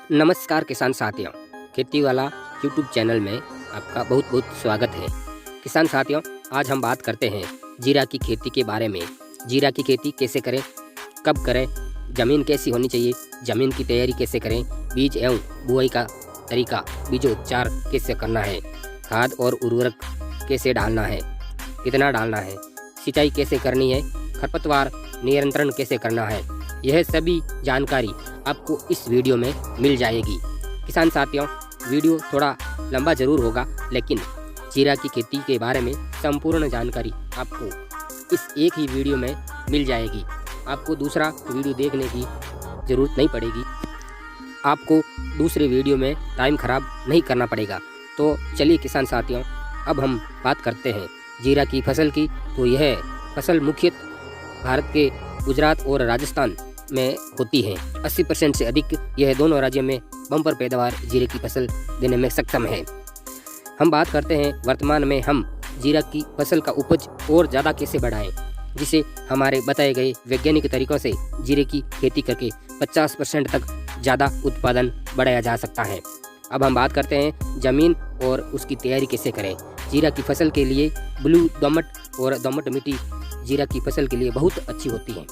नमस्कार किसान साथियों, खेती वाला यूट्यूब चैनल में आपका बहुत बहुत स्वागत है। किसान साथियों, आज हम बात करते हैं जीरा की खेती के बारे में। जीरा की खेती कैसे करें, कब करें, ज़मीन कैसी होनी चाहिए, ज़मीन की तैयारी कैसे करें, बीज एवं बुआई का तरीका, बीजोपचार कैसे करना है, खाद और उर्वरक कैसे डालना है, कितना डालना है, सिंचाई कैसे करनी है, खरपतवार नियंत्रण कैसे करना है, यह सभी जानकारी आपको इस वीडियो में मिल जाएगी। किसान साथियों, वीडियो थोड़ा लंबा ज़रूर होगा, लेकिन जीरा की खेती के बारे में संपूर्ण जानकारी आपको इस एक ही वीडियो में मिल जाएगी। आपको दूसरा वीडियो देखने की ज़रूरत नहीं पड़ेगी, आपको दूसरे वीडियो में टाइम ख़राब नहीं करना पड़ेगा। तो चलिए किसान साथियों, अब हम बात करते हैं जीरा की फसल की। तो यह फसल मुख्यतः भारत के गुजरात और राजस्थान में होती है। 80% से अधिक यह दोनों राज्यों में बम्पर पैदावार जीरे की फसल देने में सक्षम है। हम बात करते हैं वर्तमान में हम जीरा की फसल का उपज और ज़्यादा कैसे बढ़ाएं, जिसे हमारे बताए गए वैज्ञानिक तरीकों से जीरे की खेती करके 50% तक ज़्यादा उत्पादन बढ़ाया जा सकता है। अब हम बात करते हैं ज़मीन और उसकी तैयारी कैसे करें। जीरा की फसल के लिए ब्लू दोमट और दोमट मिट्टी जीरा की फसल के लिए बहुत अच्छी होती है।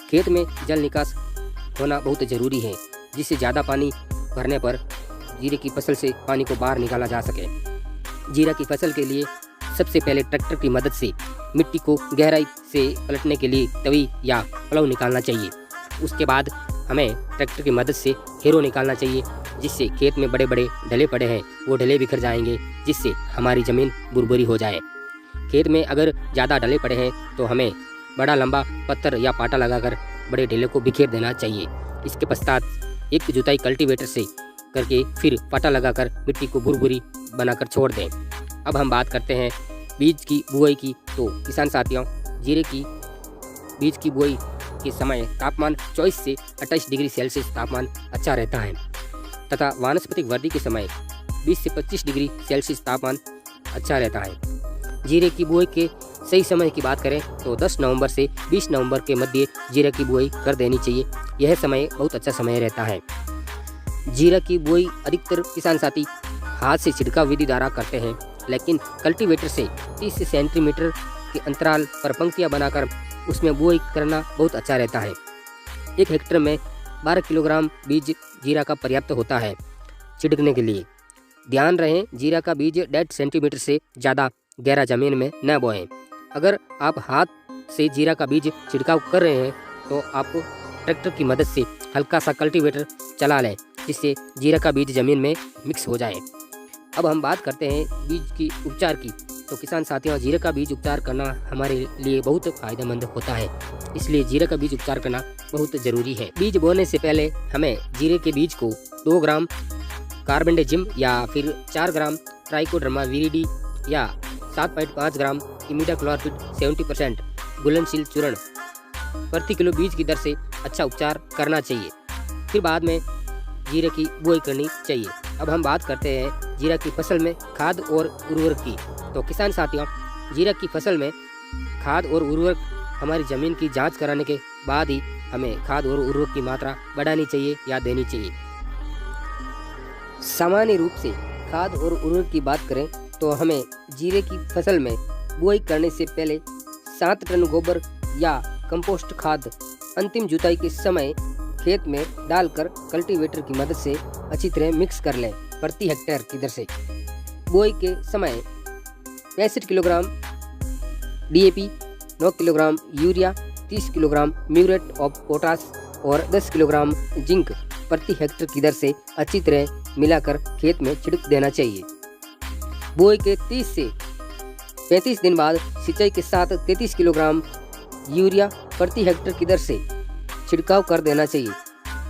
खेत में जल निकास होना बहुत ज़रूरी है, जिससे ज़्यादा पानी भरने पर जीरे की फसल से पानी को बाहर निकाला जा सके। जीरा की फसल के लिए सबसे पहले ट्रैक्टर की मदद से मिट्टी को गहराई से पलटने के लिए तवी या प्लाव निकालना चाहिए। उसके बाद हमें ट्रैक्टर की मदद से हेरो निकालना चाहिए, जिससे खेत में बड़े बड़े ढले पड़े हैं वो ढले बिखर जाएंगे, जिससे हमारी ज़मीन बुरबुरी हो जाए। खेत में अगर ज़्यादा ढले पड़े हैं तो हमें बड़ा लंबा पत्थर या पाटा लगाकर बड़े ढेले को बिखेर देना चाहिए। इसके पश्चात एक जुताई कल्टीवेटर से करके फिर पाटा लगाकर मिट्टी को बुरबुरी बनाकर छोड़ दें। अब हम बात करते हैं बीज की बुआई की। तो किसान साथियों, जीरे की बीज की बुआई के समय तापमान 24 से 28 डिग्री सेल्सियस तापमान अच्छा रहता है, तथा वानस्पतिक वृद्धि के समय 20 से 25 डिग्री सेल्सियस तापमान अच्छा रहता है। जीरे की बुआई के सही समय की बात करें तो 10 नवंबर से 20 नवंबर के मध्य जीरा की बुआई कर देनी चाहिए। यह समय बहुत अच्छा समय रहता है। जीरा की बुआई अधिकतर किसान साथी हाथ से छिड़काव विधि द्वारा करते हैं, लेकिन कल्टीवेटर से 30 सेंटीमीटर के अंतराल पर पंक्तियां बनाकर उसमें बुआई करना बहुत अच्छा रहता है। 1 हेक्टेयर में 12 किलोग्राम बीज जीरा का पर्याप्त होता है छिड़कने के लिए। ध्यान रहे, जीरा का बीज 1.5 सेंटीमीटर से ज़्यादा गहरा जमीन में न बोएं। अगर आप हाथ से जीरा का बीज छिड़काव कर रहे हैं तो आप ट्रैक्टर की मदद से हल्का सा कल्टीवेटर चला लें, जिससे जीरा का बीज ज़मीन में मिक्स हो जाए। अब हम बात करते हैं बीज की उपचार की। तो किसान साथियों, जीरे का बीज उपचार करना हमारे लिए बहुत फ़ायदेमंद होता है, इसलिए जीरे का बीज उपचार करना बहुत ज़रूरी है। बीज बोने से पहले हमें जीरे के बीज को 2 ग्राम कार्बेंडाजिम या फिर 4 ग्राम ट्राइकोडर्मा विरिडी या 7.5 ग्राम इमिडाक्लोप्रिड 70% घुलनशील चूर्ण प्रति किलो बीज की दर से अच्छा उपचार करना चाहिए। फिर बाद में जीरे की बुआई करनी चाहिए। अब हम बात करते हैं जीरा की फसल में खाद और उर्वरक की। तो किसान साथियों, जीरा की फसल में खाद और उर्वरक हमारी ज़मीन की जांच कराने के बाद ही हमें खाद और उर्वरक की मात्रा बढ़ानी चाहिए या देनी चाहिए। सामान्य रूप से खाद और उर्वरक की बात करें तो हमें जीरे की फसल में बुआई करने से पहले 7 टन गोबर या कंपोस्ट खाद अंतिम जुताई के समय खेत में डालकर कल्टीवेटर की मदद से अच्छी तरह मिक्स कर लें प्रति हेक्टेयर की दर से। बुआई के समय 65 kilogram DAP, 9 kilogram urea, 30 kilogram muriate of potash और 10 किलोग्राम जिंक प्रति हेक्टेयर की दर से अच्छी तरह मिलाकर खेत में छिड़क देना चाहिए। बुआई के 30 से 35 दिन बाद सिंचाई के साथ 33 किलोग्राम यूरिया प्रति हेक्टेयर की दर से छिड़काव कर देना चाहिए।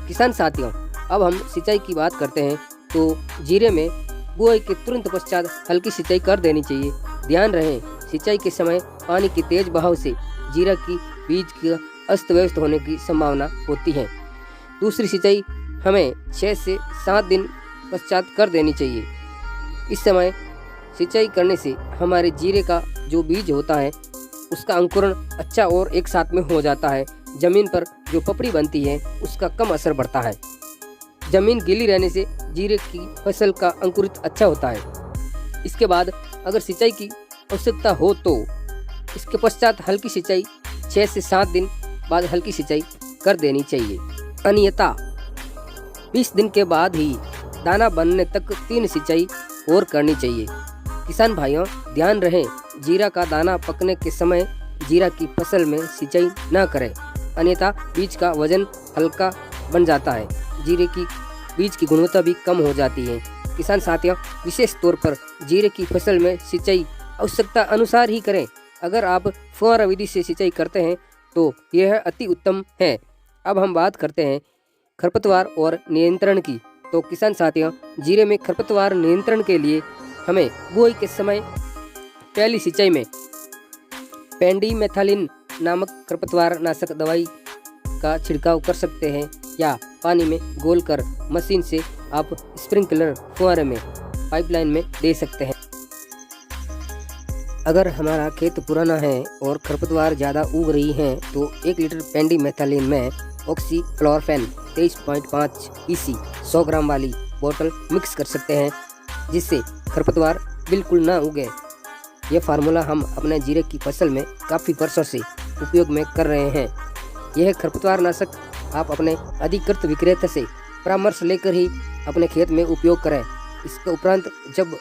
किसान साथियों, अब हम सिंचाई की बात करते हैं। तो जीरे में बुआई के तुरंत पश्चात हल्की सिंचाई कर देनी चाहिए। ध्यान रहे, सिंचाई के समय पानी के तेज बहाव से जीरा की बीज का अस्त व्यस्त होने की संभावना होती है। दूसरी सिंचाई हमें 6 से 7 दिन पश्चात कर देनी चाहिए। इस समय सिंचाई करने से हमारे जीरे का जो बीज होता है उसका अंकुरण अच्छा और एक साथ में हो जाता है। जमीन पर जो पपड़ी बनती है उसका कम असर पड़ता है। जमीन गीली रहने से जीरे की फसल का अंकुरित अच्छा होता है। इसके बाद अगर सिंचाई की आवश्यकता हो तो इसके पश्चात हल्की सिंचाई 6 से 7 दिन बाद हल्की सिंचाई कर देनी चाहिए। अन्यथा 20 दिन के बाद ही दाना बनने तक 3 सिंचाई और करनी चाहिए। किसान भाइयों ध्यान रहे, जीरा का दाना पकने के समय जीरा की फसल में सिंचाई न करें, अन्यथा बीज का वजन हल्का बन जाता है, जीरे की बीज की गुणवत्ता भी कम हो जाती है। किसान साथियों विशेष तौर पर जीरे की फसल में सिंचाई आवश्यकता अनुसार ही करें। अगर आप फुहारा विधि से सिंचाई करते हैं तो यह अति उत्तम है। अब हम बात करते हैं खरपतवार और नियंत्रण की। तो किसान साथियों जीरे में खरपतवार नियंत्रण के लिए हमें बुआई के समय पहली सिंचाई में पेंडिमेथालिन नामक खरपतवार नाशक दवाई का छिड़काव कर सकते हैं या पानी में घोलकर मशीन से आप स्प्रिंकलर फुहारे में पाइपलाइन में दे सकते हैं। अगर हमारा खेत पुराना है और खरपतवार ज़्यादा उग रही हैं तो 1 लीटर पेंडिमेथालिन में ऑक्सीक्लोरोफेन 23.5 EC 100 ग्राम वाली बोतल मिक्स कर सकते हैं, जिससे खरपतवार बिल्कुल ना उगे। यह फार्मूला हम अपने जीरे की फसल में काफ़ी वर्षों से उपयोग में कर रहे हैं। यह खरपतवार नाशक आप अपने अधिकृत विक्रेता से परामर्श लेकर ही अपने खेत में उपयोग करें। इसके उपरांत जब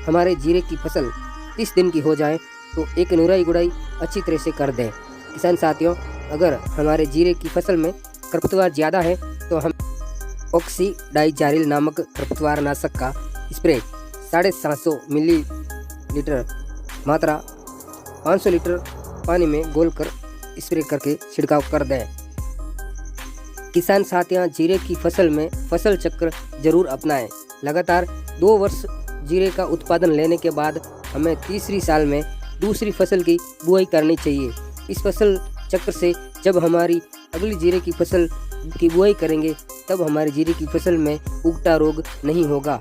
हमारे जीरे की फसल 30 दिन की हो जाए तो एक निराई गुड़ाई अच्छी तरह से कर दें। किसान साथियों अगर हमारे जीरे की फसल में खरपतवार ज़्यादा है तो हम ऑक्सीडाइजारिल नामक खरपतवार नाशक का स्प्रे 750 मिलीलीटर मात्रा 500 लीटर पानी में घोलकर स्प्रे करके छिड़काव कर दें। किसान साथियों जीरे की फसल में फसल चक्र जरूर अपनाएं। लगातार 2 वर्ष जीरे का उत्पादन लेने के बाद हमें तीसरी साल में दूसरी फसल की बुआई करनी चाहिए। इस फसल चक्र से जब हमारी अगली जीरे की फसल की बुआई करेंगे तब हमारी जीरे की फसल में उगटा रोग नहीं होगा,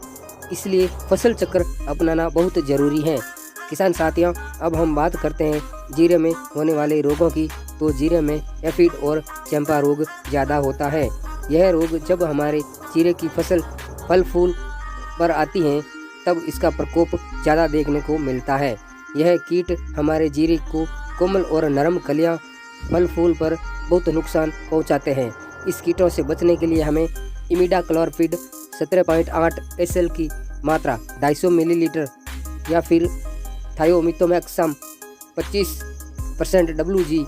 इसलिए फसल चक्र अपनाना बहुत ज़रूरी है। किसान साथियों अब हम बात करते हैं जीरे में होने वाले रोगों की। तो जीरे में एफिड और चंपा रोग ज़्यादा होता है। यह रोग जब हमारे जीरे की फसल फल फूल पर आती हैं तब इसका प्रकोप ज़्यादा देखने को मिलता है। यह कीट हमारे जीरे को कोमल और नरम कलियां फल फूल पर बहुत नुकसान पहुंचाते हैं। इस कीटों से बचने के लिए हमें इमिडाक्लोपरिड 17.8 SL की मात्रा 250 मिलीलीटर या फिर थायोमिथोमैक्सम 25% WG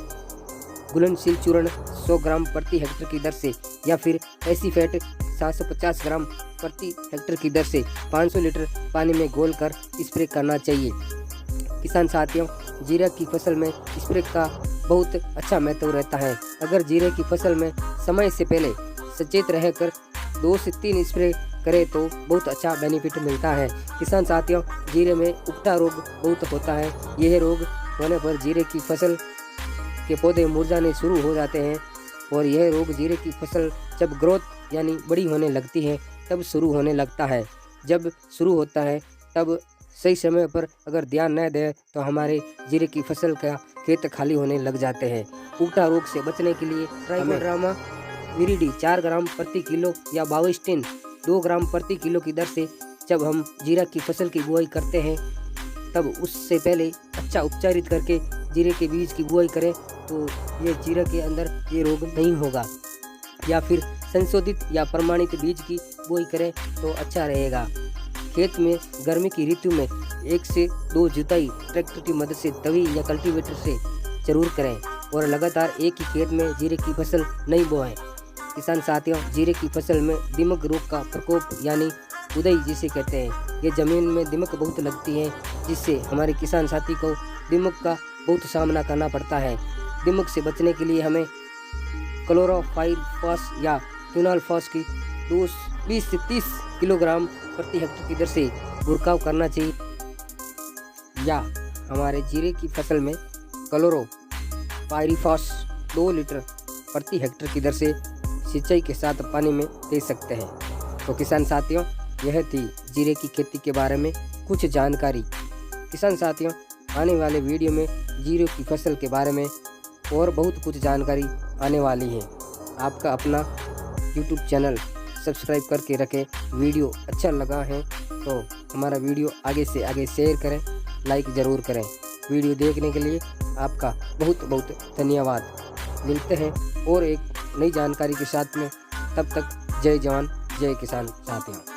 घुलनशील चूर्ण 100 ग्राम प्रति हेक्टेयर की दर से या फिर एसीफेट 750 ग्राम प्रति हेक्टेयर की दर से 500 लीटर पानी में घोलकर स्प्रे करना चाहिए। किसान साथियों जीरे की फसल में स्प्रे का बहुत अच्छा महत्व रहता है। अगर जीरे की फसल में समय से पहले सचेत रहकर 2 से 3 स्प्रे करें तो बहुत अच्छा बेनिफिट मिलता है। किसान साथियों जीरे में उगटा रोग बहुत होता है। यह रोग होने पर जीरे की फसल के पौधे मुरझाने शुरू हो जाते हैं और यह रोग जीरे की फसल जब ग्रोथ यानी बड़ी होने लगती है तब शुरू होने लगता है। जब शुरू होता है तब सही समय पर अगर ध्यान न दें तो हमारे जीरे की फसल का खेत खाली होने लग जाते हैं। उगटा रोग से बचने के लिए ट्राइकोड्रामा विरिडी 4 ग्राम प्रति किलो या बाविस्टिन 2 ग्राम प्रति किलो की दर से जब हम जीरा की फसल की बुआई करते हैं तब उससे पहले अच्छा उपचारित करके जीरे के बीज की बुआई करें तो ये जीरे के अंदर ये रोग नहीं होगा। या फिर संशोधित या प्रमाणित बीज की बुआई करें तो अच्छा रहेगा। खेत में गर्मी की ऋतु में 1 से 2 जुताई ट्रैक्टर की मदद से तवी या कल्टीवेटर से जरूर करें और लगातार एक ही खेत में जीरे की फसल नहीं बोएं। किसान साथियों जीरे की फसल में दीमक रोग का प्रकोप यानी उदय जिसे कहते हैं, ये ज़मीन में दीमक बहुत लगती है जिससे हमारे किसान साथी को दीमक का बहुत सामना करना पड़ता है। दीमक से बचने के लिए हमें क्लोरोपाइरिफॉस या क्विनोलफॉस की 20 से 30 किलोग्राम प्रति हेक्टेयर की दर से छिड़काव करना चाहिए या हमारे जीरे की फसल में क्लोरोपाइरिफॉस 2 लीटर प्रति हेक्टेयर की दर से सिंचाई के साथ पानी में दे सकते हैं। तो किसान साथियों यह थी जीरे की खेती के बारे में कुछ जानकारी। किसान साथियों आने वाले वीडियो में जीरे की फसल के बारे में और बहुत कुछ जानकारी आने वाली है। आपका अपना YouTube चैनल सब्सक्राइब करके रखें। वीडियो अच्छा लगा है तो हमारा वीडियो आगे से आगे शेयर करें, लाइक ज़रूर करें। वीडियो देखने के लिए आपका बहुत बहुत धन्यवाद। मिलते हैं और एक नई जानकारी के साथ में, तब तक जय जवान जय किसान साथियों।